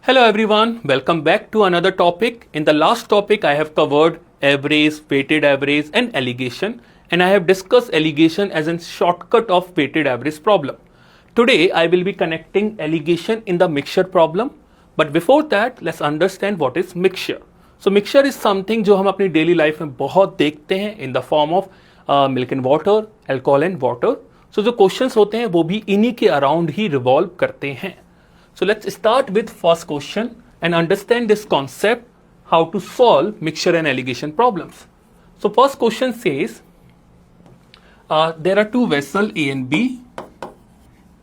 Hello everyone, welcome back to another topic. In the last topic I have covered average, weighted average and alligation, and I have discussed alligation as a shortcut of weighted average problem. Today I will be connecting alligation in the mixture problem, but before that let's understand what is mixture. So mixture is something जो हम अपनी daily life में बहुत देखते हैं in the form of milk and water, alcohol and water. So जो questions होते हैं वो भी इन्हीं के around ही revolve करते हैं. So let's start with first question and understand this concept, how to solve mixture and alligation problems. So first question says, there are two vessels A and B.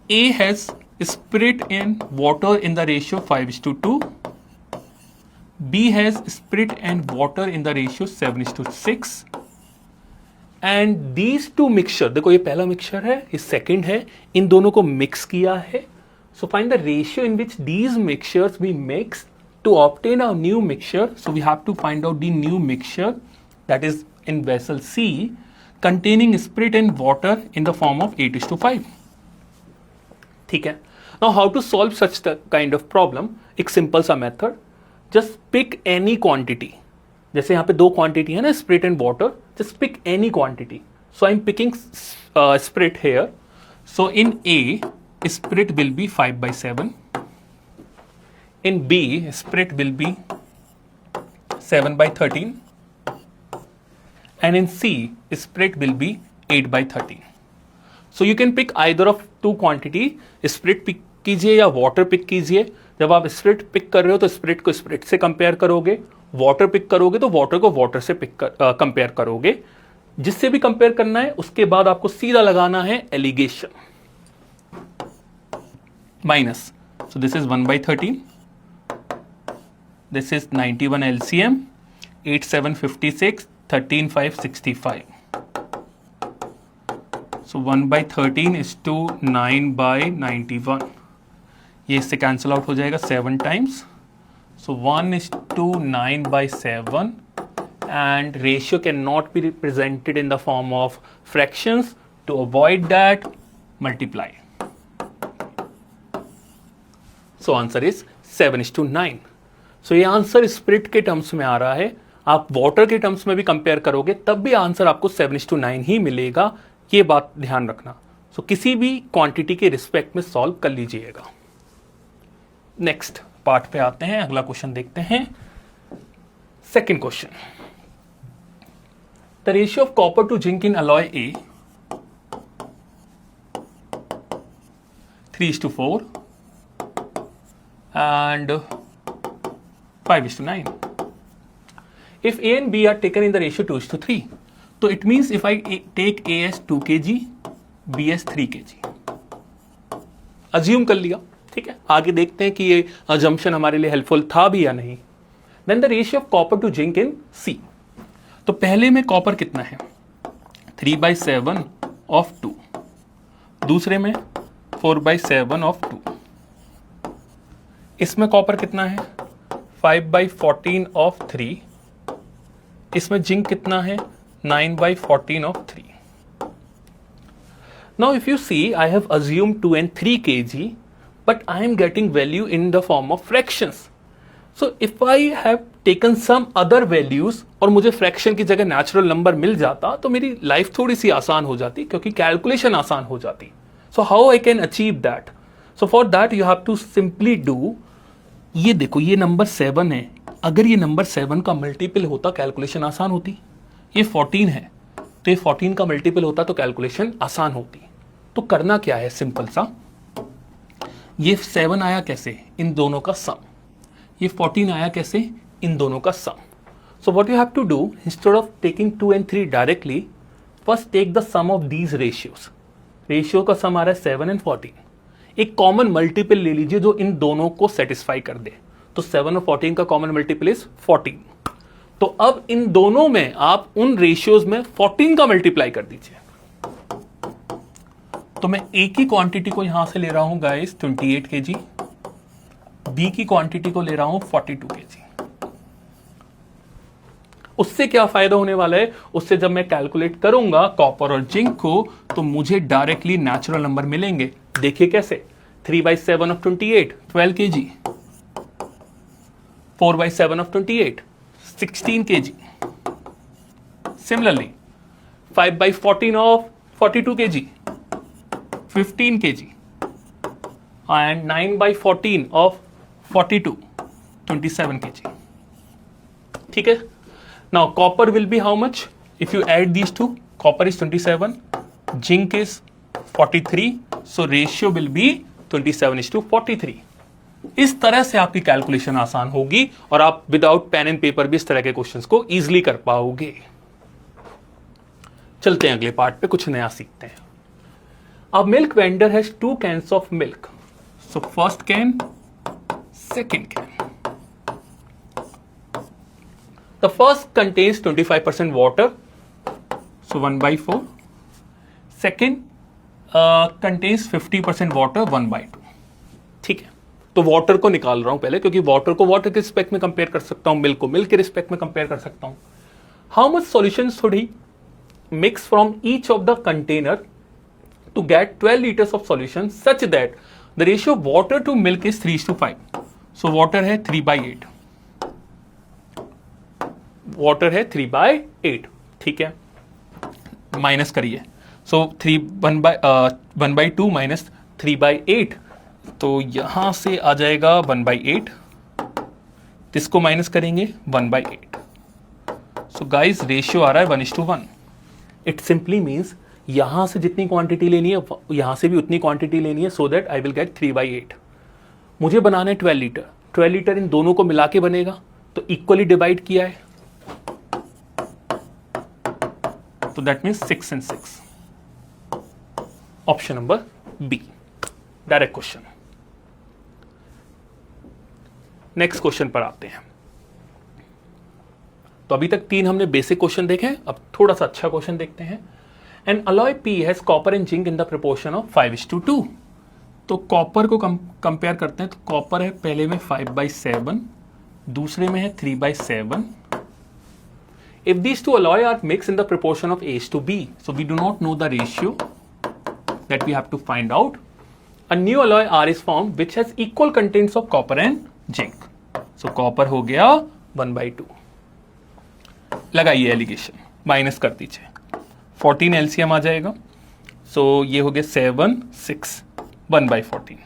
A has spirit in water in the ratio 5:2. B has spirit and water in the ratio 7:6. And these two mixture, देखो ये पहला mixture है, ये second है, इन दोनों को mix किया है. So find the ratio in which these mixtures we mix to obtain a new mixture. So we have to find out the new mixture that is in vessel C containing spirit and water in the form of 8:5. ठीक है. Now how to solve such kind of problem? एक simple सा method. Just pick any quantity. जैसे यहाँ पे दो quantity है ना, spirit and water. Just pick any quantity. So I'm picking spirit here. So in A, spirit will be 5/7. In B, spirit will be 7/13. And in C, spirit will be 8/13. So you can pick either of two quantity. Spirit pick कीजिए या water pick कीजिए. जब आप spirit pick कर रहे हो तो spirit को spirit से compare करोगे. Water pick करोगे तो water को water से compare करोगे. जिससे भी compare करना है उसके बाद आपको सीधा लगाना है alligation. Minus. So this is 1/13. This is 91 LCM, 8756, 13565. So 1/13 is to 9/91. ये इससे cancel out हो जाएगा 7 times. So 1 is to 9/7, and ratio cannot be represented in the form of fractions. To avoid that, multiply. So answer is 7:9. So ये answer spirit के terms में आ रहा है. आप वाटर के टर्म्स में भी कंपेयर करोगे तब भी आंसर आपको 7:9 ही मिलेगा. ये बात ध्यान रखना. So किसी भी क्वांटिटी के रिस्पेक्ट में सॉल्व कर लीजिएगा. नेक्स्ट पार्ट पे आते हैं. अगला क्वेश्चन देखते हैं. Second question. The ratio of copper two zinc in alloy A 3:4 and 5:9. If A and B are taken in the ratio 2:3, so it means if I take A as 2 kg, B as 3 kg. Assume कर लिया. ठीक है. आगे देखते हैं कि ये assumption हमारे लिए helpful था भी या नहीं. Then the ratio of copper to zinc in C. तो पहले में कॉपर कितना है? 3/7 of 2. दूसरे में 4/7 of 2. इसमें कॉपर कितना है? 5/14 of 3. इसमें जिंक कितना है? 9/14 of 3. Now if you see, I have assumed 2 and 3 kg, but I am getting value in the form of fractions. So if I have taken some other values और मुझे fraction की जगह natural number मिल जाता तो मेरी life थोड़ी सी आसान हो जाती, क्योंकि कैलकुलेशन आसान हो जाती. So how I can achieve that? So for that you have to simply do, ये देखो ये नंबर 7 है. अगर ये नंबर 7 का मल्टीपल होता कैलकुलेशन आसान होती. ये 14 है तो ये 14 का मल्टीपल होता तो कैलकुलेशन आसान होती. तो करना क्या है? सिंपल सा. ये 7 आया कैसे? इन दोनों का सम. ये 14 आया कैसे? इन दोनों का sum. So what you have to do, instead of taking 2 and 3 directly, first take the sum of these ratios. Ratio का सम आ रहा है 7 and 14. एक कॉमन मल्टीपल ले लीजिए जो इन दोनों को सेटिस्फाई कर दे. तो 7 और 14 का कॉमन मल्टीपल इज 14. तो अब इन दोनों में आप उन रेशियोज में 14 का मल्टीप्लाई कर दीजिए. तो मैं ए की क्वांटिटी को यहां से ले रहा हूं गाइस 28 kg, बी की क्वांटिटी को ले रहा हूं 42 kg. उससे क्या फायदा होने वाला है? उससे जब मैं कैलकुलेट करूंगा कॉपर और जिंक को तो मुझे डायरेक्टली नेचुरल नंबर मिलेंगे. देखिए कैसे. 3/7 of 28, 12 kg. 4 by 7 of 28, 16 kg. Similarly, 5 by 14 of 42 kg, 15 kg. And 9 by 14 of 42, 27 kg. ठीक है. Now copper will be how much? If you add these two, copper is 27, zinc is 43, so ratio will be 27:43. इस तरह से आपकी calculation आसान होगी और आप विदाउट पेन एंड पेपर भी इस तरह के क्वेश्चंस को इजीली कर पाओगे. चलते हैं अगले पार्ट पे, कुछ नया सीखते हैं. A milk vendor has 2 cans of milk. So first can, second can. The first contains 25% water, so 1 by 4. Second contains 50% water, 1 by 2. ठीक है, तो वाटर को निकाल रहा हूं पहले, क्योंकि वाटर को वाटर के रिस्पेक्ट में कंपेयर कर सकता हूं, मिल्क को मिल्क के रिस्पेक्ट में कंपेयर कर सकता हूं. How much solution should he mix from each of the container to get 12 liters of solution such that the ratio of water to milk is 3:5. So water है 3/8. Water है 3/8. ठीक है, minus करिए. So 1/2 minus 3/8, तो यहां से आ जाएगा 1/8. इसको माइनस करेंगे 1/8. So guys, रेशियो आ रहा है 1:1. It simply means यहां से जितनी क्वांटिटी लेनी है यहां से भी उतनी क्वांटिटी लेनी है, so that I will get 3/8. मुझे बनाना है 12 लीटर. 12 लीटर इन दोनों को मिला के बनेगा, तो इक्वली डिवाइड किया है, तो that means 6 and 6. Option number B, direct question. Next question पर आते हैं. तो अभी तक 3 हमने बेसिक क्वेश्चन देखे हैं, अब थोड़ा सा अच्छा क्वेश्चन देखते हैं. An alloy P has copper and zinc in the proportion of 5:2. तो कॉपर को कंपेयर करते हैं, तो कॉपर है पहले में 5/7, दूसरे में है 3/7. If these two alloy are mixed in the proportion of A:B, so we do not know the ratio that we have to find out. A new alloy R is formed which has equal contents of copper and zinc. So copper हो गया 1/2. लगाइए allegation, minus कर दीजिए. 14 LCM आ जाएगा, सो ये हो गया 7, 6, 1/14.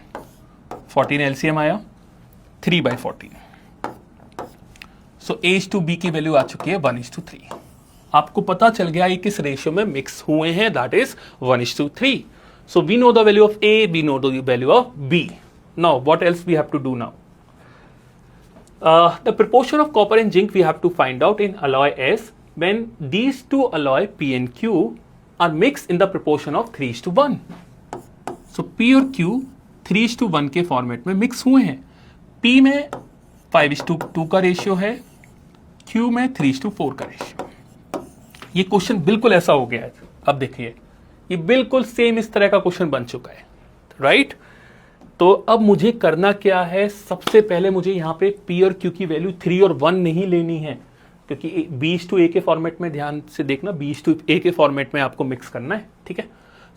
14 LCM आया 3/14. सो A:B की वैल्यू आ चुकी है 1:3. आपको पता चल गया ये किस रेशियो में मिक्स हुए हैं, that is 1:3. So we know the value of A, we know the value of B. Now what else we have to do now? The proportion of copper and zinc we have to find out in alloy S when these two alloy P and Q are mixed in the proportion of 3:1. So P और Q 3:1 के format में mix हुए हैं. P में 5:2 का ratio है, Q में 3:4 का रेशियो. ये क्वेश्चन बिल्कुल ऐसा हो गया है. अब देखिए, ये बिल्कुल सेम इस तरह का क्वेश्चन बन चुका है, राइट? तो अब मुझे करना क्या है? सबसे पहले मुझे यहाँ पे P और Q की वैल्यू 3 और 1 नहीं लेनी है, क्योंकि B:A के फॉर्मेट में ध्यान से देखना, B:A के फॉर्मेट में आपको मिक्स करना है, ठीक है?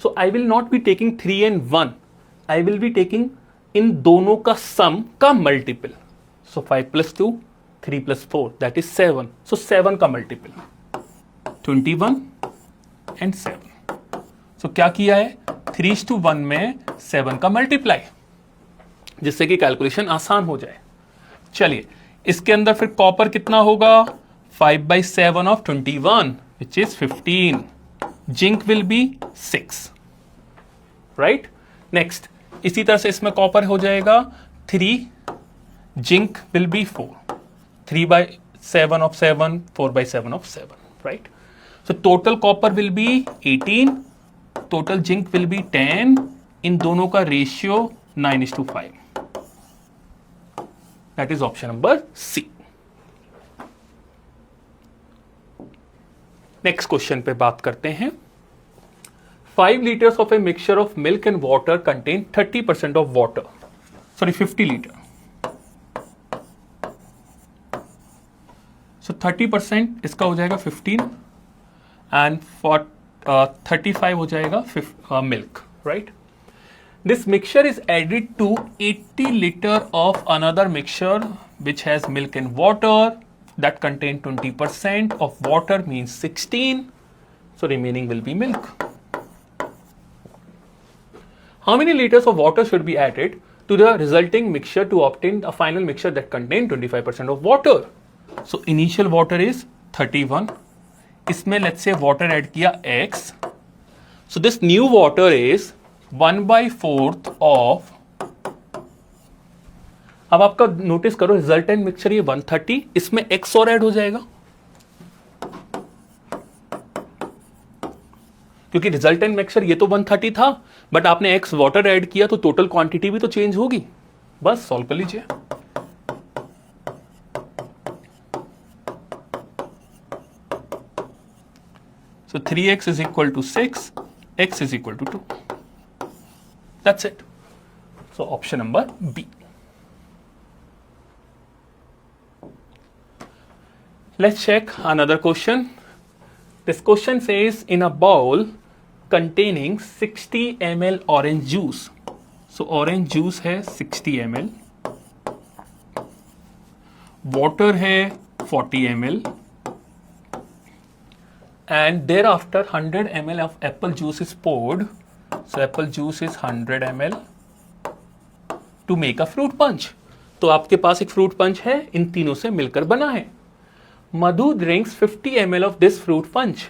So I will not be taking 3 and 1, I will be taking इन दोनों का सम का multiple. So 5 + 2, 3 + 4, that is 7. So 7 का मल्टीपल 21 and 7. सो क्या किया है? 3:1 में 7 का मल्टीप्लाई, जिससे कि कैलकुलेशन आसान हो जाए. चलिए, इसके अंदर फिर कॉपर कितना होगा? 5/7 of 21, which is 15. Zinc will be 6, right? Next, इसी तरह से इसमें कॉपर हो जाएगा 3, zinc will be 4. 3/7 of 7, 4/7 of 7, right? So total copper will be 18, total zinc will be 10. इन दोनों का ratio 9:5. That is option number C. Next question पे बात करते हैं. 5 liters of a mixture of milk and water contain 30% of water. Sorry, 50 liter. So 30% इसका हो जाएगा 15 and for 35 हो जाएगा milk, right? This mixture is added to 80 liter of another mixture which has milk and water that contain 20% of water means 16. So remaining will be milk. How many liters of water should be added to the resulting mixture to obtain a final mixture that contain 25% of water? So initial water is 31. इसमें let's say water add किया x. So this new water is 1/4 of, अब आपका notice करो resultant mixture ये 130, इसमें x और add हो जाएगा क्योंकि रिजल्टेंट मिक्सचर ये तो 130 था बट आपने x वाटर ऐड किया तो टोटल क्वांटिटी भी तो चेंज होगी. बस सॉल्व कर लीजिए. So 3x is equal to 6, x is equal to 2. That's it. So option number B. Let's check another question. This question says in a bowl containing 60 ml orange juice. So orange juice है 60 ml, water है 40 ml, and thereafter 100 ml of apple juice is poured. So apple juice is 100 ml to make a fruit punch. तो आपके पास एक fruit punch है, इन तीनों से मिलकर बना है. Madhu drinks 50 ml of this fruit punch.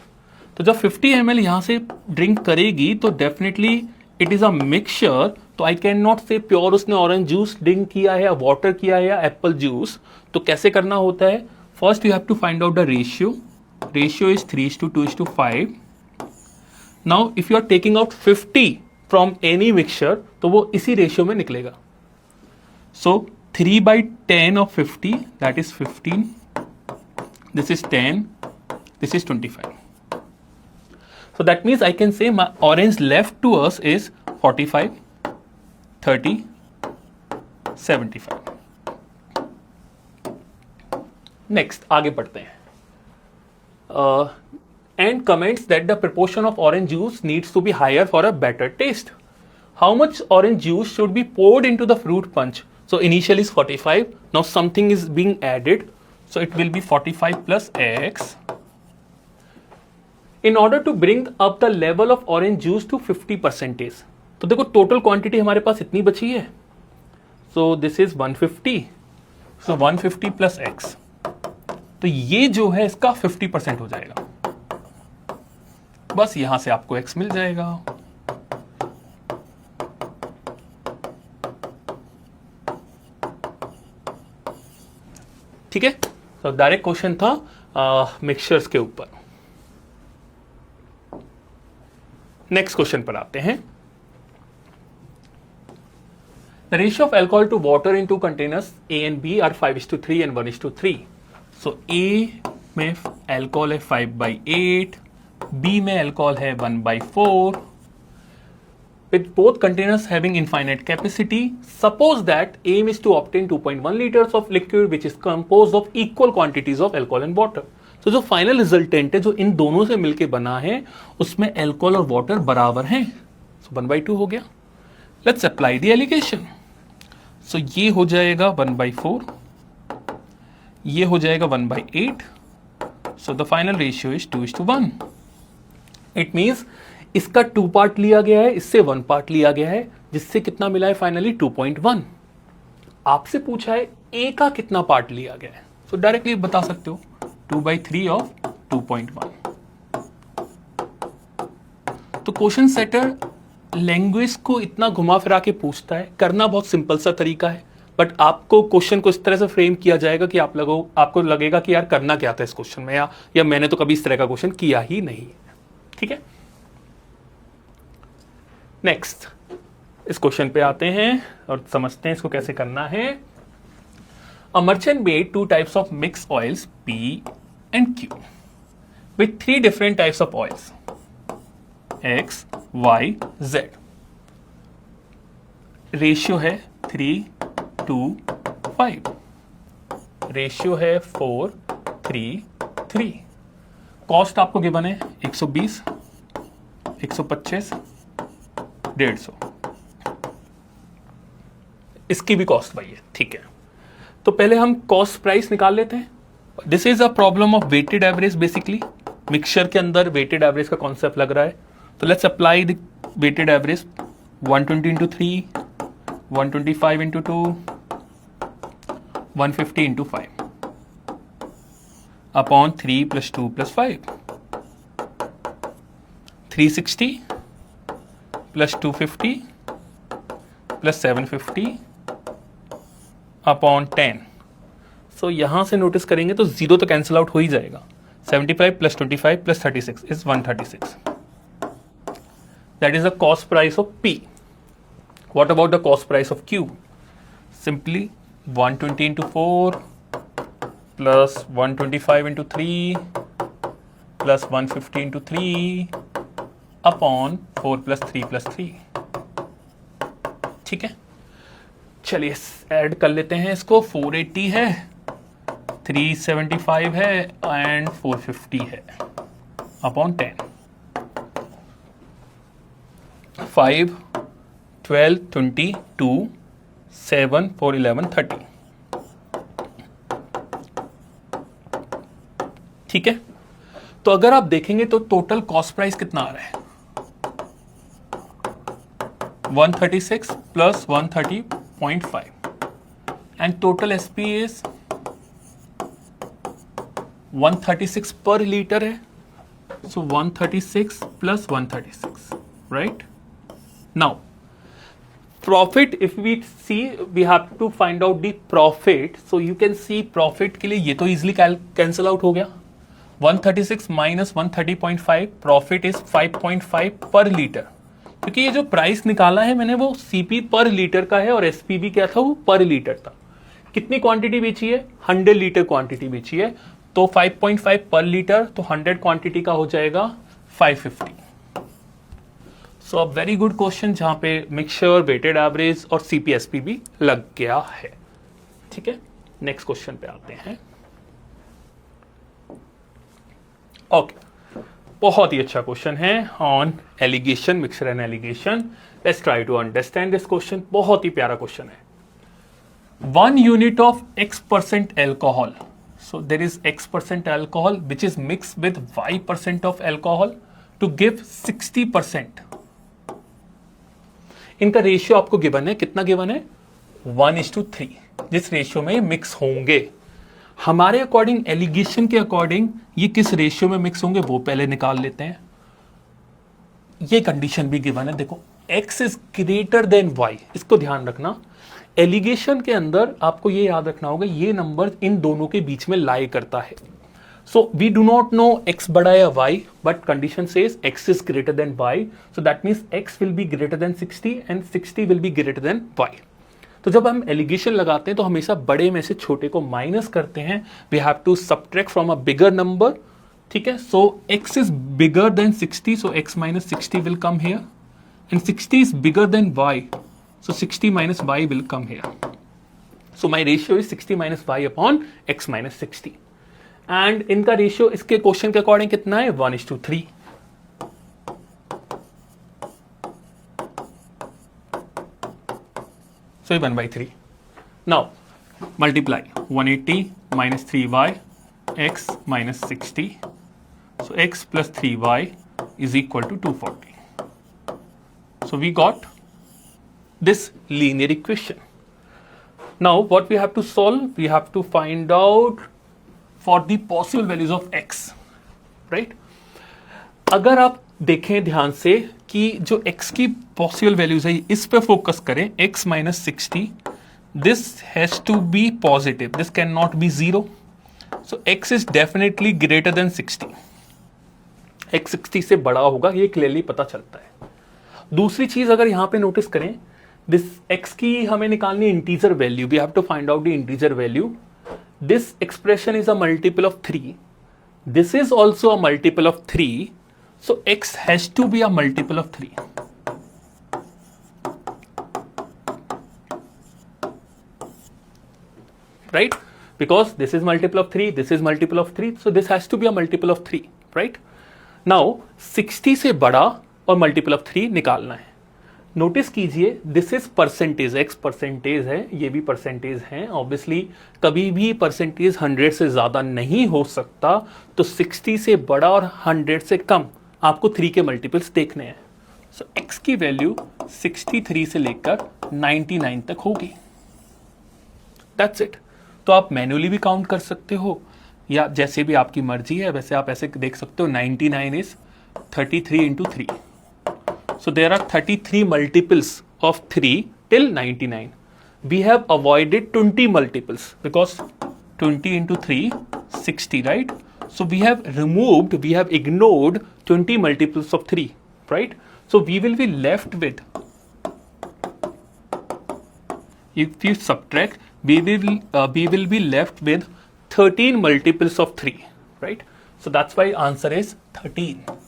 तो जब 50 ml यहां से ड्रिंक करेगी तो definitely it is a mixture. तो I can not say pure उसने ऑरेंज जूस ड्रिंक किया है या वाटर किया है या एप्पल जूस. तो कैसे करना होता है, first you have to find out the ratio. Ratio is 3:2:5. Now if you are taking out 50 from any mixture तो वो इसी रेशियो में निकलेगा. So 3/10 of 50 that is 15. This is 10, this is 25. So that means I can say my orange left to us is 45, 30, 75. Next, आगे बढ़ते हैं. And comments that the proportion of orange juice needs to be higher for a better taste. How much orange juice should be poured into the fruit punch? So initial is 45. Now something is being added. So it will be 45 plus x. In order to bring up the level of orange juice to 50%. तो देखो total quantity हमारे पास इतनी बची है. So this is 150. So 150 plus x. तो ये जो है इसका 50% हो जाएगा. बस यहां से आपको x मिल जाएगा. ठीक है. तो डायरेक्ट क्वेश्चन था मिक्सचर्स के ऊपर. नेक्स्ट क्वेश्चन पर आते हैं. The ratio of alcohol to water in two containers A and B are 5:3 and 1:3. So A में अल्कोहल है 5/8, बी में अल्कोहल है 1/4. With both containers having infinite capacity, suppose that aim is to obtain 2.1 liters of liquid which is composed of equal quantities of alcohol and water. तो जो final resultant है जो इन दोनों से मिलके बना है उसमें अल्कोहल और वाटर बराबर हैं. सो 1/2 हो गया. Let's apply the alligation. So ये हो जाएगा 1/4, ये हो जाएगा 1/8. So the final ratio is 2:1. It means इसका 2 पार्ट लिया गया है, इससे 1 पार्ट लिया गया है, जिससे कितना मिला है फाइनली 2.1. आपसे पूछा है ए का कितना पार्ट लिया गया है. सो डायरेक्टली बता सकते हो 2/3 ऑफ 2.1. तो क्वेश्चन सेटर लैंग्वेज को इतना घुमा फिरा के पूछता है. करना बहुत सिंपल सा तरीका है बट आपको क्वेश्चन को इस तरह से फ्रेम किया जाएगा कि आपको लगेगा कि यार करना क्या था इस क्वेश्चन में, या मैंने तो कभी इस तरह का क्वेश्चन किया ही नहीं. ठीक है. नेक्स्ट इस क्वेश्चन पे आते हैं और समझते हैं इसको कैसे करना है. A merchant made 2 types of mixed oils P and Q with 3 different types of oils X, Y, Z. Ratio है 3:5. रेशियो है 4:3:3. कॉस्ट आपको गिवन है 120, 125, 150. इसकी भी कॉस्ट वही है. ठीक है. तो पहले हम कॉस्ट प्राइस निकाल लेते हैं. This is a problem of weighted average. Basically mixture के अंदर वेटेड एवरेज का कॉन्सेप्ट लग रहा है. तो let's apply the weighted average. 120 into 3, 125 into 2, 150 into 5 upon 3 plus 2 plus 5. 360 plus 250 plus 750 upon 10. So यहां से नोटिस करेंगे तो जीरो तो कैंसिल आउट हो ही जाएगा. 75 plus 25 plus 36 is 136. That is the cost price of P. What about the cost price of Q? Simply 120 into 4 plus 125 into 3 plus 150 into 3 upon 4 plus 3 plus 3. ठीक है, चलिए ऐड कर लेते हैं इसको. 480 है, 375 है एंड 450 है अपॉन 10. 5 12 22 7 4 11 30. ठीक है, तो अगर आप देखेंगे तो टोटल कॉस्ट प्राइस कितना आ रहा है? 136 plus 130.5 and total SP is 136 पर लीटर है. सो 136 plus 136, right? Now profit, if we see, we have to find out the profit. So you can see profit के लिए ये तो easily cancel out हो गया. 136 minus 130.5 profit is 5.5 पर litre. क्योंकि ये जो प्राइस निकाला है मैंने वो CP पर लीटर का है और SP भी क्या था, वो पर लीटर था. कितनी क्वांटिटी बेची है? 100 लीटर क्वांटिटी बेची है. तो 5.5 पर लीटर, तो 100 क्वांटिटी का हो जाएगा 550. सो अ वेरी गुड क्वेश्चन जहां पे मिक्सचर, वेटेड एवरेज और CPSP भी लग गया है. ठीक है, नेक्स्ट क्वेश्चन पे आते हैं. ओके, बहुत ही अच्छा क्वेश्चन है on alligation, mixture and alligation. Let's try to understand this question. बहुत ही प्यारा क्वेश्चन है. 1 unit of X% alcohol. So there is X% alcohol which is mixed with Y% of alcohol to give 60%. इनका ratio आपको given है. कितना given है? 1:3. जिस रेशियो में मिक्स होंगे, हमारे अकॉर्डिंग, एलिगेशन के अकॉर्डिंग ये किस रेशियो में मिक्स होंगे वो पहले निकाल लेते हैं. ये कंडीशन भी गिवन है. देखो, X is greater than Y. इसको ध्यान रखना. एलिगेशन के अंदर आपको ये याद रखना होगा, ये नंबर इन दोनों के बीच में लाई करता है. So we do not know X बड़ा या Y, but condition says X is greater than Y. So that means X will be greater than 60 and 60 will be greater than Y. तो जब हम एलिगेशन लगाते हैं तो हमेशा बड़े में से छोटे को माइनस करते हैं. We have to subtract from a bigger number. ठीक है, so X is bigger than 60, so X minus 60 will come here. And 60 is bigger than Y, so 60 minus Y will come here. So my ratio is 60 minus Y upon X minus 60. And इनका ratio इसके question के according कितना है? 1:3. सो 1/3. Now multiply 180 minus 3y x minus 60. So x plus 3y is equal to 240. So we got this linear equation. Now what we have to solve? We have to find out for the possible values of x, right? अगर आप देखें ध्यान से कि जो x की possible values है इस पे फोकस करें, x minus 60, this has to be positive, this cannot be 0. So x is definitely greater than 60. x 60 से बड़ा होगा, ये क्लियरली पता चलता है. दूसरी चीज अगर यहां पे नोटिस करें, दिस x की हमें निकालनी integer value. We have to find out the integer value. This expression is a multiple of 3. This is also a multiple of 3. So x has to be a multiple of 3. Right? Because this is multiple of 3, this is multiple of 3. So this has to be a multiple of 3. Right? Now 60 से बड़ा और multiple of 3 निकालना है. Notice कीजिए this is percentage, x percentage है, ये भी percentage है। ऑब्वियसली कभी भी परसेंटेज 100 से ज़्यादा नहीं हो सकता, तो 60 से बड़ा और 100 से कम आपको 3 के मल्टीपल्स देखने हैं। सो x की वैल्यू 63 से लेकर 99 तक होगी। That's it. तो आप मैन्युअली भी काउंट कर सकते हो या जैसे भी आपकी मर्जी है, वैसे आप ऐसे देख सकते हो। 99 is 33 into 3। So there are 33 multiples of 3 till 99. We have avoided 20 multiples because 20 into 3, 60, right? So we have removed, we have ignored 20 multiples of 3, right? So we will be left with, if you subtract, we will be left with 13 multiples of 3, right? So that's why answer is 13.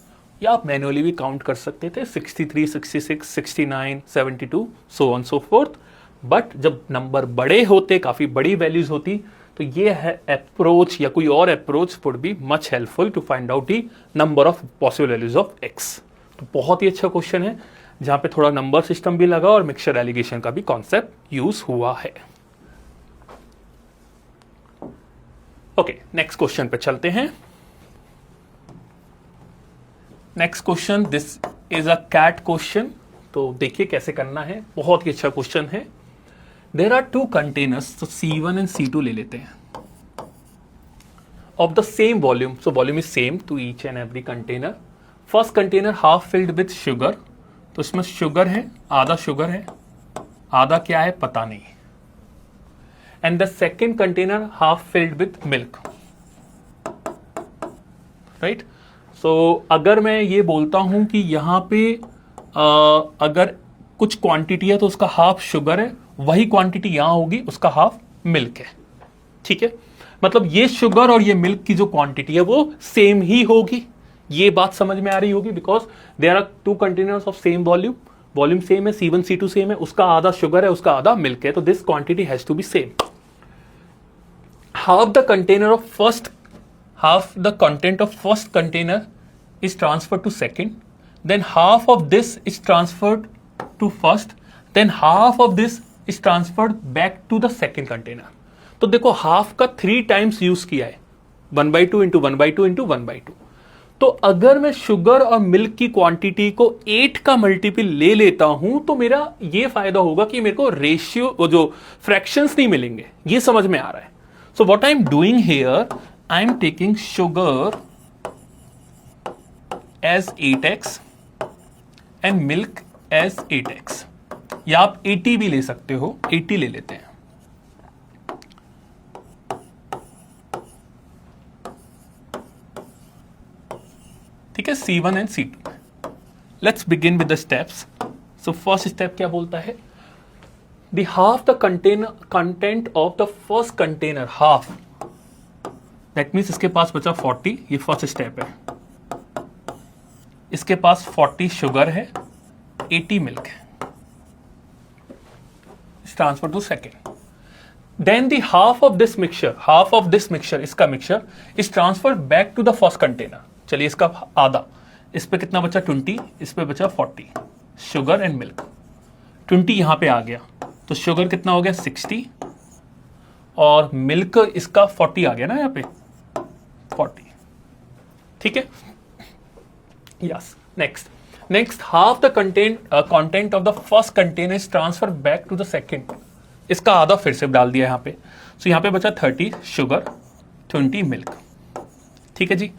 या आप manually भी count कर सकते थे 63, 66, 69, 72, so on so fourth. But जब number बड़े होते, काफ़ी बड़ी वैल्यूज होती, तो ये है अप्रोच या कोई और approach would be much helpful to find out the number of possible values of x. तो बहुत ही अच्छा क्वेश्चन है जहाँ पे थोड़ा नंबर सिस्टम भी लगा और मिक्सचर एलिगेशन का भी कॉन्सेप्ट यूज हुआ है। ओके, नेक्स्ट क्वेश्चन पे चलते हैं। Next question, this is a CAT question. तो देखिए कैसे करना है, बहुत ही अच्छा क्वेश्चन है। देर आर 2 कंटेनर्स, तो C1 एंड C2 ले लेते हैं, of the same volume. So volume is same to each and every container. First container half filled with sugar, तो इसमें शुगर है, आधा शुगर है, आधा क्या है पता नहीं। And the second container half filled with milk, right. So अगर मैं ये बोलता हूं कि यहां पे अगर कुछ क्वांटिटी है तो उसका हाफ शुगर है, वही क्वांटिटी यहां होगी, उसका हाफ मिल्क है, ठीक है। मतलब ये शुगर और ये मिल्क की जो क्वांटिटी है वो सेम ही होगी। ये बात समझ में आ रही होगी, because there are 2 containers of same volume, volume same है, C1 C2 सेम है, उसका आधा शुगर है, उसका आधा मिल्क है, तो this quantity has to be same. Half the container of first, half the content of first container is transferred to second, then half of this is transferred to first, then half of this is transferred back to the second container. तो देखो half का 3 times use किया है, 1/2 into 1/2 into 1/2। तो अगर मैं sugar और milk की क्वांटिटी को 8 का मल्टीपल ले लेता हूं, तो मेरा ये फायदा होगा कि मेरे को रेशियो, वो जो फ्रैक्शंस नहीं मिलेंगे। ये समझ में आ रहा है। So what I am doing here, I am taking sugar as 8x and milk as 8x, या आप 80 भी ले सकते हो, 80 ले लेते हैं। ठीक है, C1 and C2। Let's begin with the steps. So first step क्या बोलता है, the half the content of the first container, half, that means इसके पास बचा 40, ये फर्स्ट स्टेप है। इसके पास 40 शुगर है, 80 मिल्क है, transfer to second. Then the half of this mixture, इसका mixture is transfer back to the first container. चलिए इसका आधा, इस पे कितना बचा 20, इस पे बचा 40, शुगर एंड मिल्क। 20 यहां पे आ गया, तो शुगर कितना हो गया 60 और मिल्क इसका 40 आ गया ना यहाँ पे 40, ठीक है। Yes, next half the content of the first container is transfer back to the second. इसका आधा फिर से डाल दिया यहाँ पे, सो यहाँ पे बचा 30 शुगर, 20 मिल्क, ठीक है जी।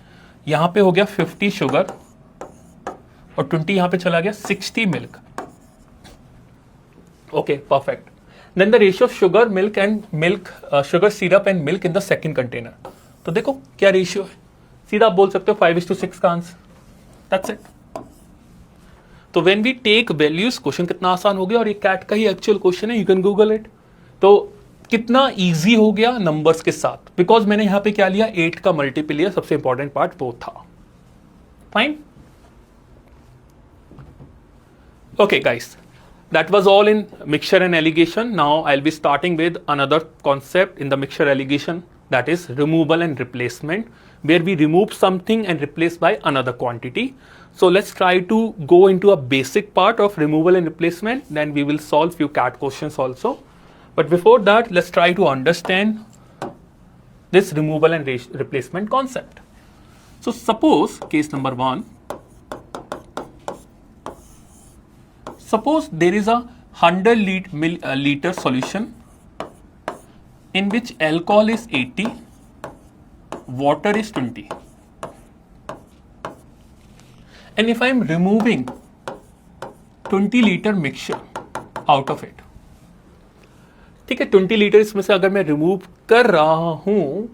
यहाँ पे हो गया 50 शुगर और 20 यहाँ पे चला गया 60 milk. Okay, perfect. Then the ratio of sugar milk and milk, sugar syrup and milk in the second container. तो देखो क्या रेशियो है, सीधा आप बोल सकते हो 5:6 का आंसर, दैट्स इट। तो when we take values, question कितना आसान हो गया, और ये कैट का ही एक्चुअल क्वेश्चन है, यू कैन गूगल इट। तो कितना इजी हो गया नंबर्स के साथ, बिकॉज मैंने यहां पे क्या लिया, 8 का मल्टीपल लिया, सबसे इंपॉर्टेंट पार्ट वो था। Fine, okay guys, that was all in mixture and alligation. Now I'll be starting with another concept in the mixture alligation that is removal and replacement, where we remove something and replace by another quantity. So let's try to go into a basic part of removal and replacement, then we will solve few CAT questions also. But before that, let's try to understand this removal and replacement concept. So suppose case number 1, suppose there is a 100 liter solution in which alcohol is 80, water is 20. And if I am removing 20 liter mixture out of it, ठीक है, 20 litre इसमें से अगर मैं remove कर रहा हूं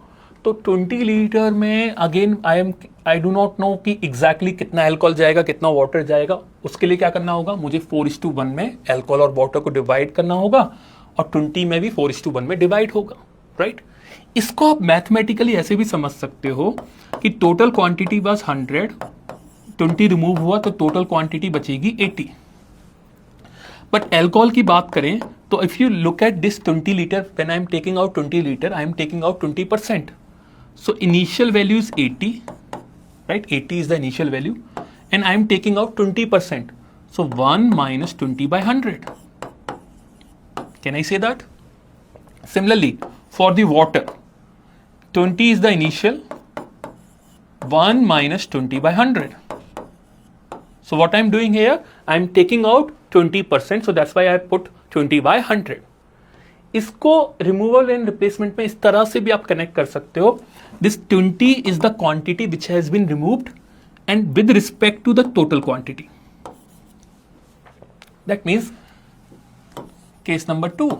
तो 20 लीटर में again I do not no कि एग्जैक्टली कितना अल्कोहल जाएगा, कितना वाटर जाएगा. उसके लिए क्या करना होगा, मुझे 4:1 में अल्कोहल और वाटर को डिवाइड करना होगा और 20 में भी 4:1 में डिवाइड होगा, राइट. इसको आप मैथमेटिकली ऐसे भी समझ सकते हो कि टोटल क्वांटिटी बस 100, 20 रिमूव हुआ तो टोटल क्वांटिटी बचेगी 80. बट अल्कोहल की बात करें तो if you look at this 20 litre, when I am taking out 20 litre, I am taking out 20%. So initial value is 80, right? 80 is the initial value, and I am taking out 20%. So 1 minus 20 by 100. Can I say that? Similarly, for the water, 20 is the initial, 1 minus 20 by 100. So what I am doing here, I am taking out 20%. So that's why I put 20 by 100. इसको removal and replacement में इस तरह से भी आप connect कर सकते हो. This 20 is the quantity which has been removed and with respect to the total quantity. That means case number 2,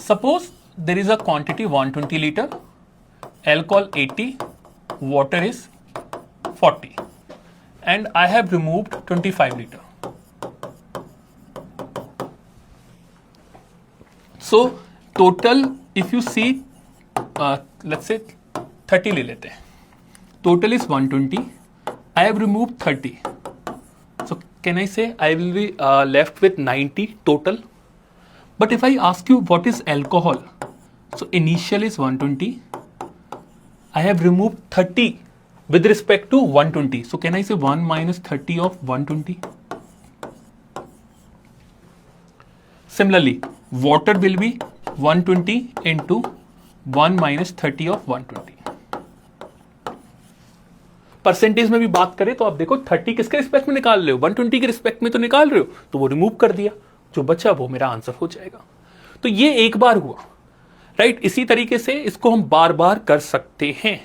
suppose there is a quantity 120 litre, alcohol 80, water is 40, and I have removed 25 liter. So total, if you see, let's say 30 ले लेते हैं. Total is 120. I have removed 30. So can I say I will be left with 90 total? But if I ask you what is alcohol, so initial is 120. I have removed 30 with respect to 120. So can I say 1 minus 30 of 120? Similarly, water will be 120 into 1 minus 30 of 120. Percentage में भी बात करें तो आप देखो 30 किसके respect में निकाल रहे हो, 120 के रिस्पेक्ट में तो निकाल रहे हो, तो वो रिमूव कर दिया, जो बचा वो मेरा आंसर हो जाएगा. तो ये एक बार हुआ, राइट. इसी तरीके से इसको हम बार बार कर सकते हैं.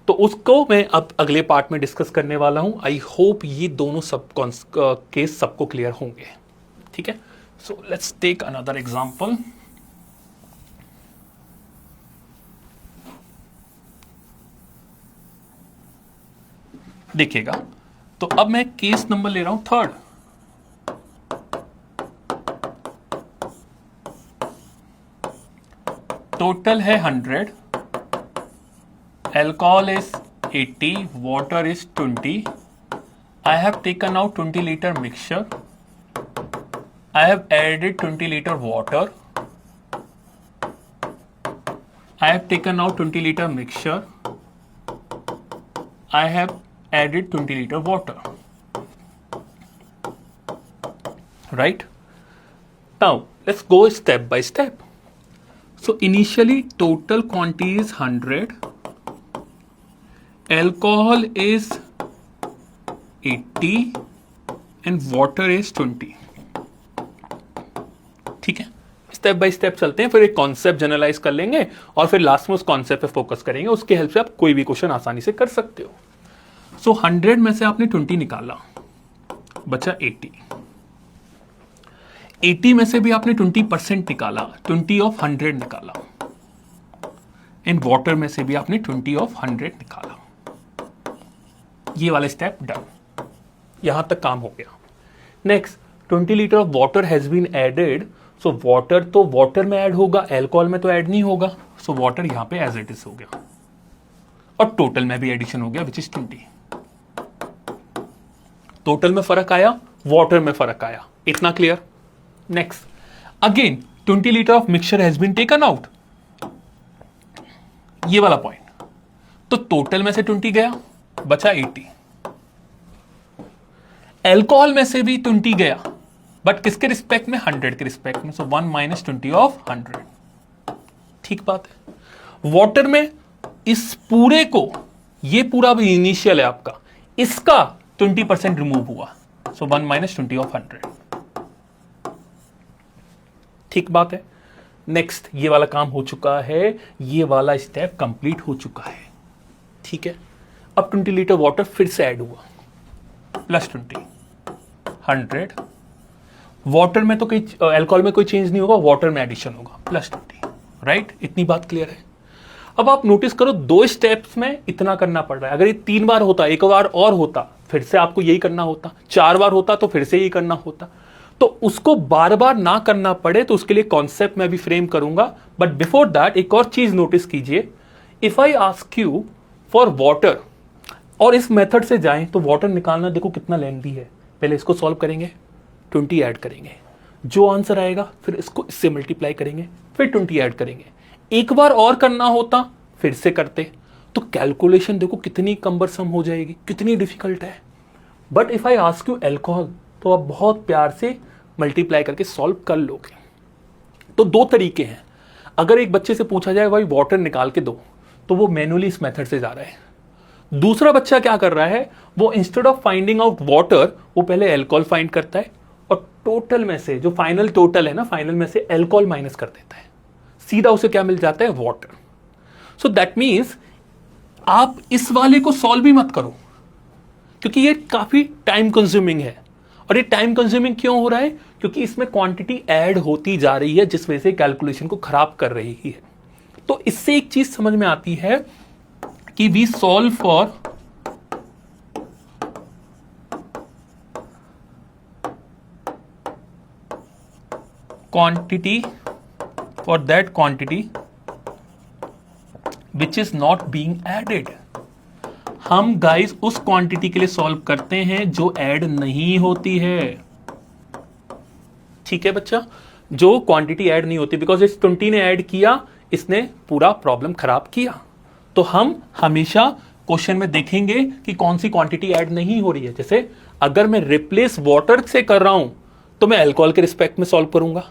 तो उसको मैं अब अगले पार्ट में डिस्कस करने वाला हूं. आई होप ये दोनों सब केस सबको क्लियर होंगे, ठीक है. So let's take another example. देखिएगा, तो अब मैं केस नंबर ले रहा हूं 3rd. टोटल है 100, alcohol is 80, water is 20. I have taken out 20 liter mixture. I have added 20 liter water. I have taken out 20 liter mixture. I have added 20 liter water. Right? Now, let's go step by step. So, initially total quantity is 100. Alcohol is 80 and water is 20. ठीक है, step by step चलते हैं, फिर एक concept generalise कर लेंगे और फिर लास्ट में उस कॉन्सेप्ट पे फोकस करेंगे. उसके हेल्प से आप कोई भी क्वेश्चन आसानी से कर सकते हो. सो 100 में से आपने 20 निकाला, बचा 80. 80 में से भी आपने 20% निकाला, 20 ऑफ 100 निकाला. एंड वाटर में से भी आपने 20 ऑफ 100 निकाला. ये वाला स्टेप डन, यहां तक काम हो गया. Next, 20 litre of water has been added. So water तो वाटर में ऐड होगा, अल्कोहल में तो ऐड नहीं होगा. सो वाटर यहां पे एज इट इज हो गया और टोटल में भी एडिशन हो गया विच इज 20. टोटल में फर्क आया, वाटर में फर्क आया. इतना clear. Next, again 20 litre of mixture has been taken out. ये वाला पॉइंट, तो टोटल में से 20 गया, बचा 80। एल्कोहल में से भी 20 गया, बट किसके रिस्पेक्ट में? 100 के रिस्पेक्ट में। सो 1 माइनस 20 ऑफ 100। ठीक बात है। वाटर में इस पूरे को, ये पूरा भी इनिशियल है आपका, इसका 20% रिमूव हुआ। सो 1 माइनस 20 ऑफ 100। ठीक बात है। नेक्स्ट, ये वाला काम हो चुका है, ये वाला स्टेप कंप्लीट हो चुका है। ठीक है। अब 20 लीटर वाटर फिर से ऐड हुआ, प्लस 20, 100। वाटर में तो कोई, अल्कोहल में कोई चेंज नहीं होगा, वाटर में एडिशन होगा, प्लस 20। राइट, इतनी बात क्लियर है। अब आप नोटिस करो, 2 स्टेप्स में इतना करना पड़ रहा है। अगर ये 3 बार होता, एक बार और होता, फिर से आपको यही करना होता, 4 बार होता तो फिर से यही करना होता। तो उसको बार बार ना करना पड़े, तो उसके लिए कॉन्सेप्ट मैं भी फ्रेम करूंगा। बट बिफोर दैट एक और चीज नोटिस कीजिए, if I ask you for water, और इस मेथड से जाएं तो वाटर निकालना देखो कितना लेंथी है। पहले इसको सॉल्व करेंगे, 20 ऐड करेंगे, जो आंसर आएगा फिर इसको इससे मल्टीप्लाई करेंगे, फिर 20 ऐड करेंगे। एक बार और करना होता, फिर से करते, तो कैलकुलेशन देखो कितनी कम्बरसम हो जाएगी, कितनी डिफिकल्ट है। But if I ask you alcohol, तो आप बहुत प्यार से मल्टीप्लाई करके सॉल्व कर लोगे। तो 2 तरीके हैं। अगर एक बच्चे से पूछा जाए भाई वाटर निकाल के दो, तो वो मैनुअली इस मेथड से जा रहा है। दूसरा बच्चा क्या कर रहा है, वो instead of finding out water, वो पहले एल्कोहल फाइंड करता है और टोटल में से, जो फाइनल टोटल है ना, फाइनल में से एल्कोहल माइनस कर देता है, सीधा उसे क्या मिल जाता है? वाटर। सो दैट मीन्स आप इस वाले को सॉल्व भी मत करो, क्योंकि ये काफी टाइम कंज्यूमिंग है। और ये टाइम कंज्यूमिंग क्यों हो रहा है? क्योंकि इसमें क्वांटिटी ऐड होती जा रही है, जिस वजह से कैलकुलेशन को खराब कर रही है। तो इससे एक चीज समझ में आती है कि we solve for quantity, for that quantity which is not being added. हम गाइस उस क्वांटिटी के लिए सॉल्व करते हैं जो ऐड नहीं होती है। ठीक है बच्चा, जो क्वांटिटी ऐड नहीं होती, बिकॉज इस 20 ने ऐड किया, इसने पूरा प्रॉब्लम खराब किया। तो हम हमेशा क्वेश्चन में देखेंगे कि कौन सी क्वांटिटी ऐड नहीं हो रही है। जैसे अगर मैं रिप्लेस वाटर से कर रहा हूं, तो मैं अल्कोहल के रिस्पेक्ट में सॉल्व करूंगा।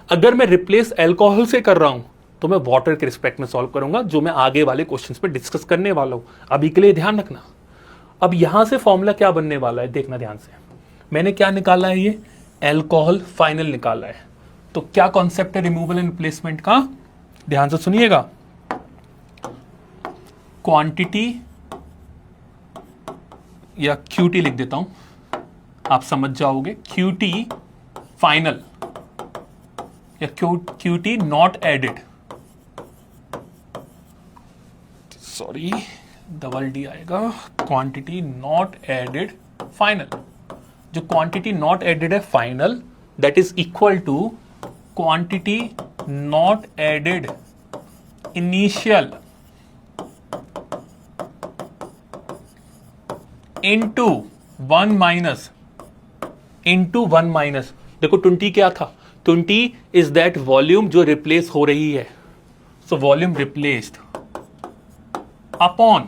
अगर मैं रिप्लेस अल्कोहल से कर रहा हूं, तो मैं वाटर के रिस्पेक्ट में सॉल्व करूंगा, जो मैं आगे वाले क्वेश्चंस में डिस्कस करने वाला हूं। अभी के लिए ध्यान रखना। अब यहां से फॉर्मूला क्या बनने वाला है, देखना ध्यान से। मैंने क्या निकाला है, ये अल्कोहल फाइनल निकाला है। तो क्या कॉन्सेप्ट है रिमूवल एंड रिप्लेसमेंट का, ध्यान से सुनिएगा। क्वांटिटी, या क्यूटी लिख देता हूं, आप समझ जाओगे। क्यूटी फाइनल या QT not added, sorry double D आएगा, क्वांटिटी नॉट एडेड फाइनल। जो क्वांटिटी नॉट एडेड है final, that is equal to quantity not added initial into 1 minus, into 1 minus. देखो 20 क्या था, 20 इज दैट वॉल्यूम जो replace हो रही है। So volume replaced upon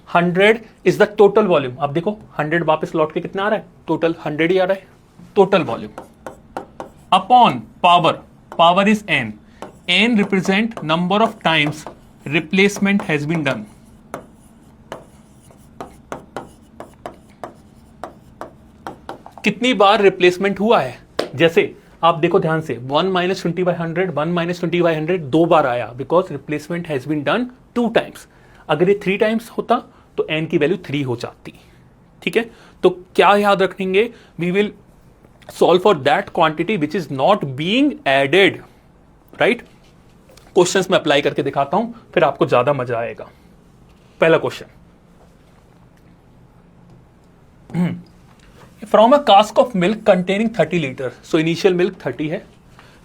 100 is the total volume. अब देखो 100 वापस लौट के कितना आ रहा है, टोटल 100 ही आ रहा है, total volume upon power, power is n, n represent number of times replacement has been done. कितनी बार रिप्लेसमेंट हुआ है। जैसे आप देखो ध्यान से, 1 माइनस 20/100, 1 माइनस 20/100 2 बार आया, because replacement has been done 2 times. अगर ये 3 टाइम्स होता तो n की वैल्यू 3 हो जाती। ठीक है, तो क्या याद रखेंगे, we will solve for that quantity which is not being added. Right, questions में अप्लाई करके दिखाता हूं, फिर आपको ज्यादा मजा आएगा। पहला question, from a cask of milk containing 30 litre, so initial milk 30 है,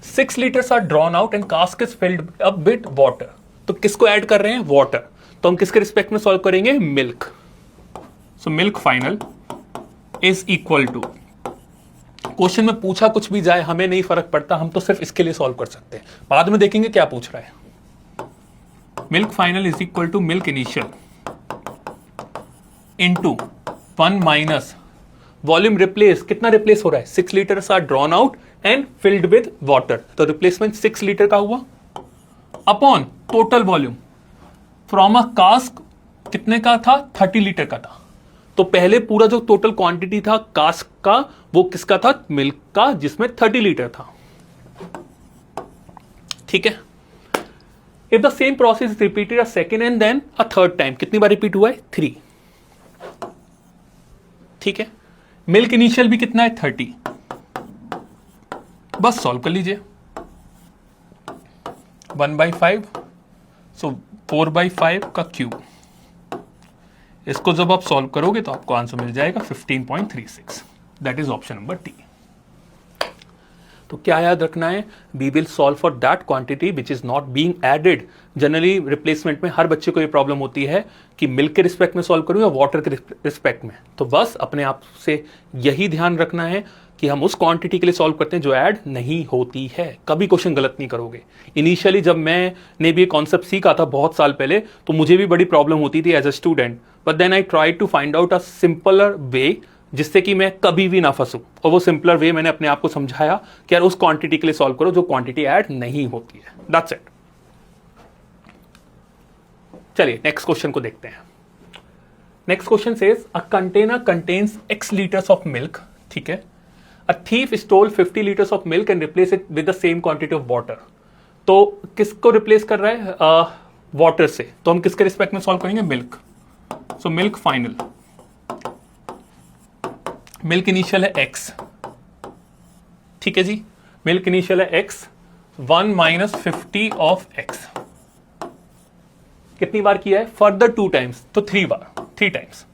6 litres are drawn out and cask is filled up with water. तो किसको ऐड कर रहे हैं, वाटर। तो हम किसके रिस्पेक्ट में सॉल्व करेंगे, milk. So milk final is equal to, question में पूछा कुछ भी जाए हमें नहीं फर्क पड़ता, हम तो सिर्फ इसके लिए सॉल्व कर सकते हैं, बाद में देखेंगे क्या पूछ रहा है। Milk final is equal to milk initial into 1 minus volume replace. कितना रिप्लेस हो रहा है? 6 litres are drawn out and filled with water. तो रिप्लेसमेंट 6 लीटर का हुआ upon total volume from a cask कितने का था? 30 लीटर का था. तो पहले पूरा जो टोटल क्वांटिटी था कास्क का वो किसका था? मिल्क का, जिसमें 30 लीटर था. ठीक है. If the same process repeated a second and then a third time, कितनी बार रिपीट हुआ है? 3. ठीक है. मिल्क इनिशियल भी कितना है? 30. बस सॉल्व कर लीजिए. 1/5 सो 4/5 का क्यूब. इसको जब आप सॉल्व करोगे तो आपको आंसर मिल जाएगा 15.36. That is option number T. तो क्या याद रखना है? We will solve for that quantity which is not being added. Generally replacement में हर बच्चे को ये प्रॉब्लम होती है कि मिल्क के रिस्पेक्ट में सॉल्व करूं या वाटर के रिस्पेक्ट में. तो बस अपने आप से यही ध्यान रखना है कि हम उस क्वांटिटी के लिए सॉल्व करते हैं जो ऐड नहीं होती है. कभी क्वेश्चन गलत नहीं करोगे. इनिशियली जब मैंने भी कॉन्सेप्ट सीखा था बहुत साल पहले, तो मुझे भी बड़ी प्रॉब्लम होती थी as a student. But then I try to find out a simpler way जिससे कि मैं कभी भी ना फंसूं. और वो सिंपलर वे मैंने अपने आप को समझाया कि यार उस क्वांटिटी के लिए सॉल्व करो जो क्वांटिटी ऐड नहीं होती है. That's it. चलिए नेक्स्ट क्वेश्चन को देखते हैं. Next question says a container contains x litres of milk. ठीक है. A thief stole 50 litres of milk and replace it with the same quantity of water. तो किसको रिप्लेस कर रहा है? वाटर से. तो हम किसके रिस्पेक्ट में सॉल्व करेंगे? Milk. So milk final. Milk initial है x. ठीक है जी. मिल्क इनिशियल है x. 1 minus 50 of x. कितनी बार किया है? Further 2 times. तो 3 बार. 3 टाइम्स.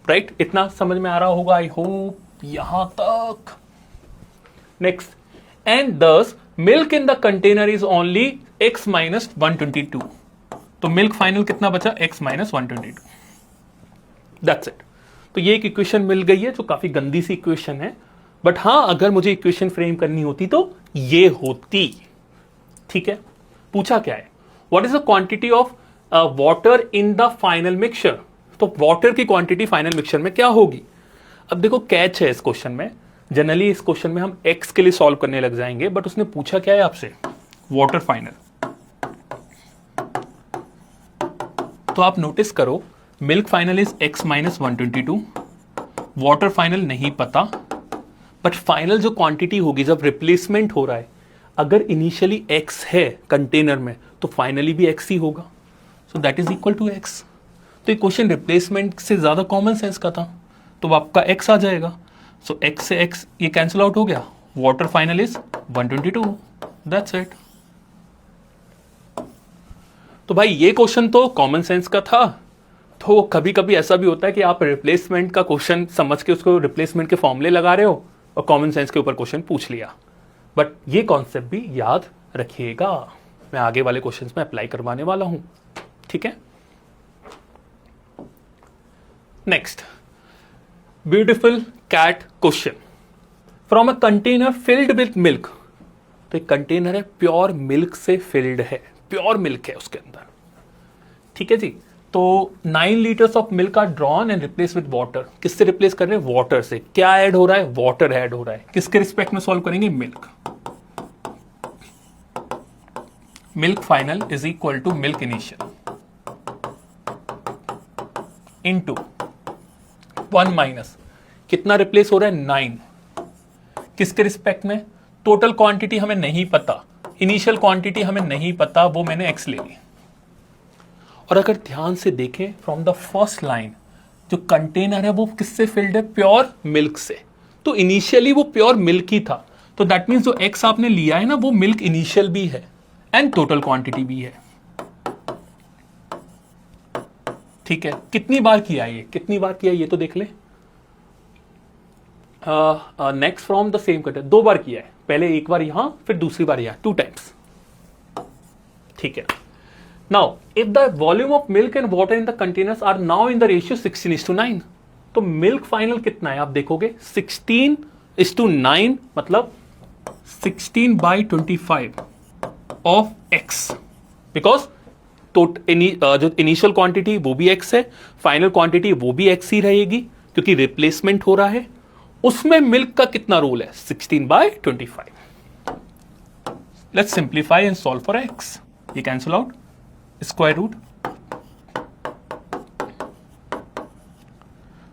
राइट. इतना समझ में आ रहा होगा आई होप. यहां तक. नेक्स्ट. एंड दस milk in the container is only x minus 122. तो मिल्क फाइनल कितना बचा? x minus 122. That's it. तो ये एक इक्वेशन मिल गई है जो काफी गंदी सी इक्वेशन है. बट हां, अगर मुझे इक्वेशन फ्रेम करनी होती तो ये होती. ठीक है. पूछा क्या है? What is the quantity of water in the final mixture. तो वाटर की क्वांटिटी फाइनल मिक्सचर में क्या होगी? अब देखो कैच है इस क्वेश्चन में. जनरली इस क्वेश्चन में हम x के लिए सॉल्व करने लग जाएंगे, बट उसने पूछा क्या है आपसे? Water final. तो आप नोटिस करो milk final is x minus 122. Water final नहीं पता. बट फाइनल जो क्वांटिटी होगी जब रिप्लेसमेंट हो रहा है, अगर इनिशियली x है कंटेनर में तो फाइनली भी x ही होगा. So that is equal to x. तो ये क्वेश्चन रिप्लेसमेंट से ज्यादा कॉमन सेंस का था, तो आपका x आ जाएगा. सो x से x ये कैंसिल आउट हो गया. Water final is 122. That's it. तो भाई ये क्वेश्चन तो कॉमन सेंस का था. तो कभी कभी ऐसा भी होता है कि आप रिप्लेसमेंट का क्वेश्चन समझ के उसको रिप्लेसमेंट के फॉर्मूले लगा रहे हो और कॉमन सेंस के ऊपर क्वेश्चन पूछ लिया. बट ये कॉन्सेप्ट भी याद रखिएगा, मैं आगे वाले क्वेश्चंस में अप्लाई करवाने वाला हूं. ठीक है. Next. Beautiful CAT question. From a container filled with milk. तो एक कंटेनर है प्योर मिल्क से फिल्ड है. प्योर मिल्क है उसके अंदर. ठीक है जी. तो 9 litres of milk are drawn and replace with water. किससे रिप्लेस कर रहे हैं? वाटर से. क्या ऐड हो रहा है? वाटर ऐड हो रहा है. किसके रिस्पेक्ट में सॉल्व करेंगे? Milk. Milk final is equal to milk initial into 1 minus कितना रिप्लेस हो रहा है? 9. किसके रिस्पेक्ट में? टोटल क्वांटिटी हमें नहीं पता, इनिशियल क्वांटिटी हमें नहीं पता, वो मैंने x ले ली. और अगर ध्यान से देखें फ्रॉम द फर्स्ट लाइन, जो कंटेनर है वो किससे फिल्ड है? प्योर मिल्क से. तो इनिशियली वो प्योर मिल्क ही था. तो दैट मीन्स जो x आपने लिया है ना, वो मिल्क इनिशियल भी है एंड टोटल क्वांटिटी भी है. ठीक है. कितनी बार किया ये? कितनी बार किया ये तो देख ले. Next from the same container 2 बार किया है. पहले एक बार यहां, फिर दूसरी बार यहां. 2 टाइम्स. ठीक है. Now if the volume of milk and water in the containers are now in the ratio 16:9. तो मिल्क फाइनल कितना है आप देखोगे? 16:9 मतलब 16/25 ऑफ x. बिकॉज तो जो इनिशियल क्वांटिटी वो भी x है, फाइनल क्वांटिटी वो भी x ही रहेगी क्योंकि रिप्लेसमेंट हो रहा है। उसमें मिल्क का कितना रोल है? 16/25। Let's simplify and solve for x। ये cancel out, square root,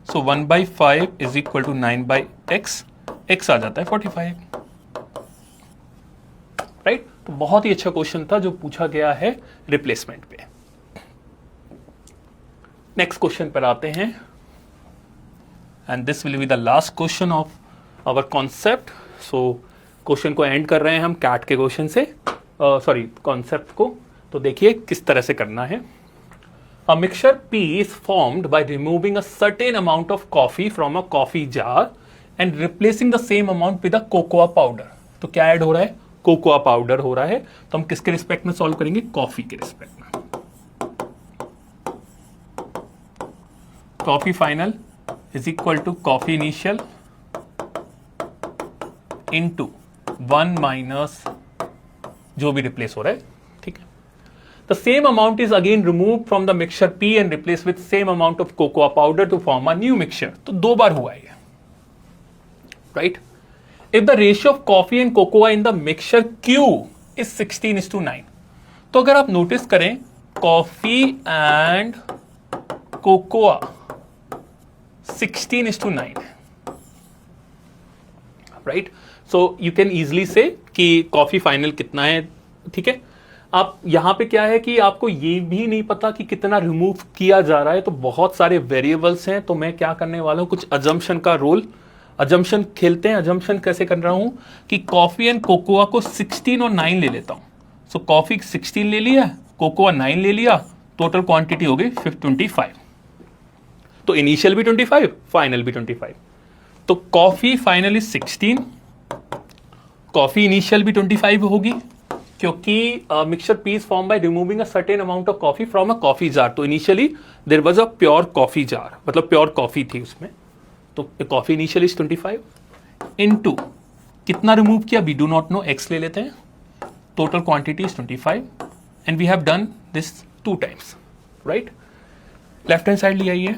so 1/5 is equal to 9/x, x आ जाता है 45, राइट। तो बहुत ही अच्छा क्वेश्चन था जो पूछा गया है रिप्लेसमेंट पे। नेक्स्ट क्वेश्चन पर आते हैं, and this will be the last question of our concept. So question को एंड कर रहे हैं हम कैट के क्वेश्चन से, सॉरी कॉन्सेप्ट को। तो देखिए किस तरह से करना है। A mixture P is formed by removing a certain amount of coffee from a coffee jar and replacing the same amount with a cocoa powder। तो क्या ऐड हो रहा है? कोकोआ पाउडर हो रहा है। तो हम किसके रिस्पेक्ट में सॉल्व करेंगे? कॉफी के रिस्पेक्ट में। Coffee final is equal to coffee initial into 1 minus जो भी रिप्लेस हो रहा है, ठीक है। The same amount is again removed from the mixture P and replaced with same amount of cocoa powder to form a new mixture। तो 2 बार हुआ है, right? If the ratio of coffee and cocoa in the mixture Q is 16:9, तो अगर आप notice करें coffee and cocoa 16:9 है, right. So you can easily से कि कॉफी फाइनल कितना है, ठीक है। आप यहां पे क्या है कि आपको ये भी नहीं पता कि कितना रिमूव किया जा रहा है, तो बहुत सारे वेरिएबल्स हैं। तो मैं क्या करने वाला हूं, कुछ अजम्पशन का रोल, अजम्पशन खेलते हैं। अजम्पशन कैसे कर रहा हूं कि कॉफी एंड कोकोआ को 16 और 9 ले लेता हूं। सो कॉफी 16 ले लिया, कोकोआ 9 ले लिया, टोटल क्वांटिटी हो गई 25। तो इनिशियल भी 25, फाइनल भी 25। तो coffee final is 16, coffee initial भी 25 होगी क्योंकि mixture P is form by removing a certain amount of coffee from a coffee jar. तो initially there was a pure coffee jar, मतलब प्योर कॉफी थी उसमें। तो कॉफी इनिशियल इज 25 इनटू कितना remove किया, we do not know, X ले लेते हैं। Total quantity is 25 and we have done this 2 times, right. Left hand side ले आइए,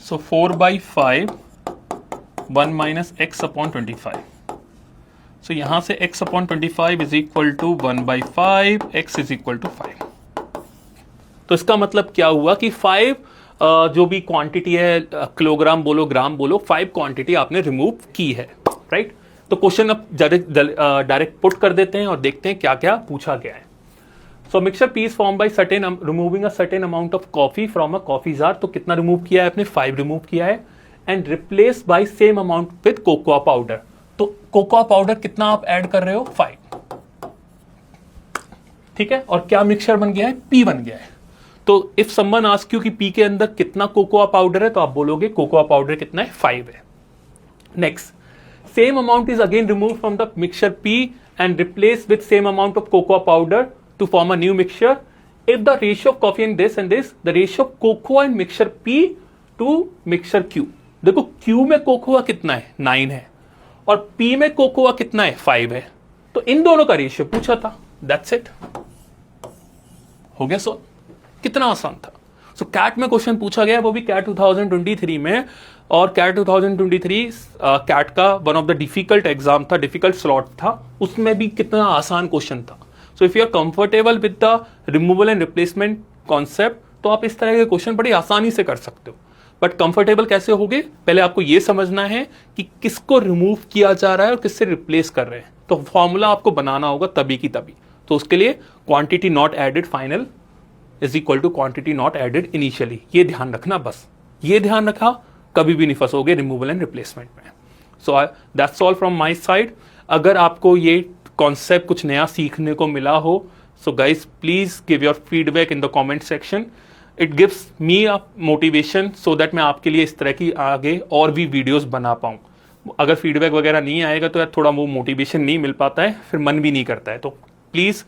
so 4/5 1 minus x upon 25। so यहां से x upon 25 is equal to 1/5, x is equal to 5। तो इसका मतलब क्या हुआ कि 5 जो भी क्वांटिटी है, किलोग्राम बोलो ग्राम बोलो, 5 क्वांटिटी आपने रिमूव की है, राइट। तो क्वेश्चन अब डायरेक्ट पुट कर देते हैं और देखते हैं क्या क्या पूछा गया है। So mixture P is formed by removing a certain amount of coffee from a coffee jar। तो कितना रिमूव किया है आपने? 5 रिमूव किया है and replace by same amount with cocoa powder. तो कोकोआ पाउडर कितना आप ऐड कर रहे हो? 5, ठीक है। और क्या मिक्सचर बन गया है? P बन गया है। तो इफ समवन आस्क यू कि P के अंदर कितना कोकोआ पाउडर है, तो आप बोलोगे कोकोआ पाउडर कितना है? 5 है। Next, same amount is again remove from the mixture P and replace with same amount of cocoa powder to form a new mixture। if the ratio of coffee in this and this, the ratio of cocoa and mixture P to mixture Q। देखो Q में cocoa कितना है? 9 है, और P में cocoa कितना है? 5 है। तो इन दोनों का रेशियो पूछा था, दैट्स इट, हो गया। सो कितना आसान था। सो कैट में क्वेश्चन पूछा गया, वो भी कैट 2023 में। और कैट 2023 कैट का one of the difficult exam था, डिफिकल्ट स्लॉट था, उसमें भी कितना आसान क्वेश्चन था। So if you are comfortable with the removal and replacement concept, तो आप इस तरह के क्वेश्चन बड़ी आसानी से कर सकते हो। बट कंफर्टेबल कैसे होगे, पहले आपको यह समझना है कि किसको रिमूव किया जा रहा है और किससे रिप्लेस कर रहे हैं। तो फॉर्मूला आपको बनाना होगा तभी की तभी। तो उसके लिए quantity not added final is equal to quantity not added initially, ये ध्यान रखना। बस ये ध्यान रखा, कभी भी नहीं फंसोगे रिमूवल एंड रिप्लेसमेंट में। So that's all from my side. अगर आपको ये कॉन्सेप्ट कुछ नया सीखने को मिला हो, so guys please give your feedback in the comment section. It gives me a motivation so that मैं आपके लिए इस तरह की आगे और भी वीडियोस बना पाऊँ। अगर फीडबैक वगैरह नहीं आएगा तो यार थोड़ा वो मोटिवेशन नहीं मिल पाता है, फिर मन भी नहीं करता है। तो प्लीज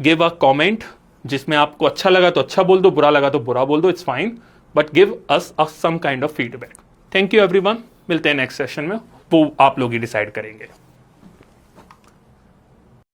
गिव अ कॉमेंट, जिसमें आपको अच्छा लगा तो अच्छा बोल दो, बुरा लगा तो बुरा बोल दो, it's fine, but give us some kind of feedback. Thank you everyone, मिलते हैं नेक्स्ट सेशन में। वो आप लोग ही डिसाइड करेंगे।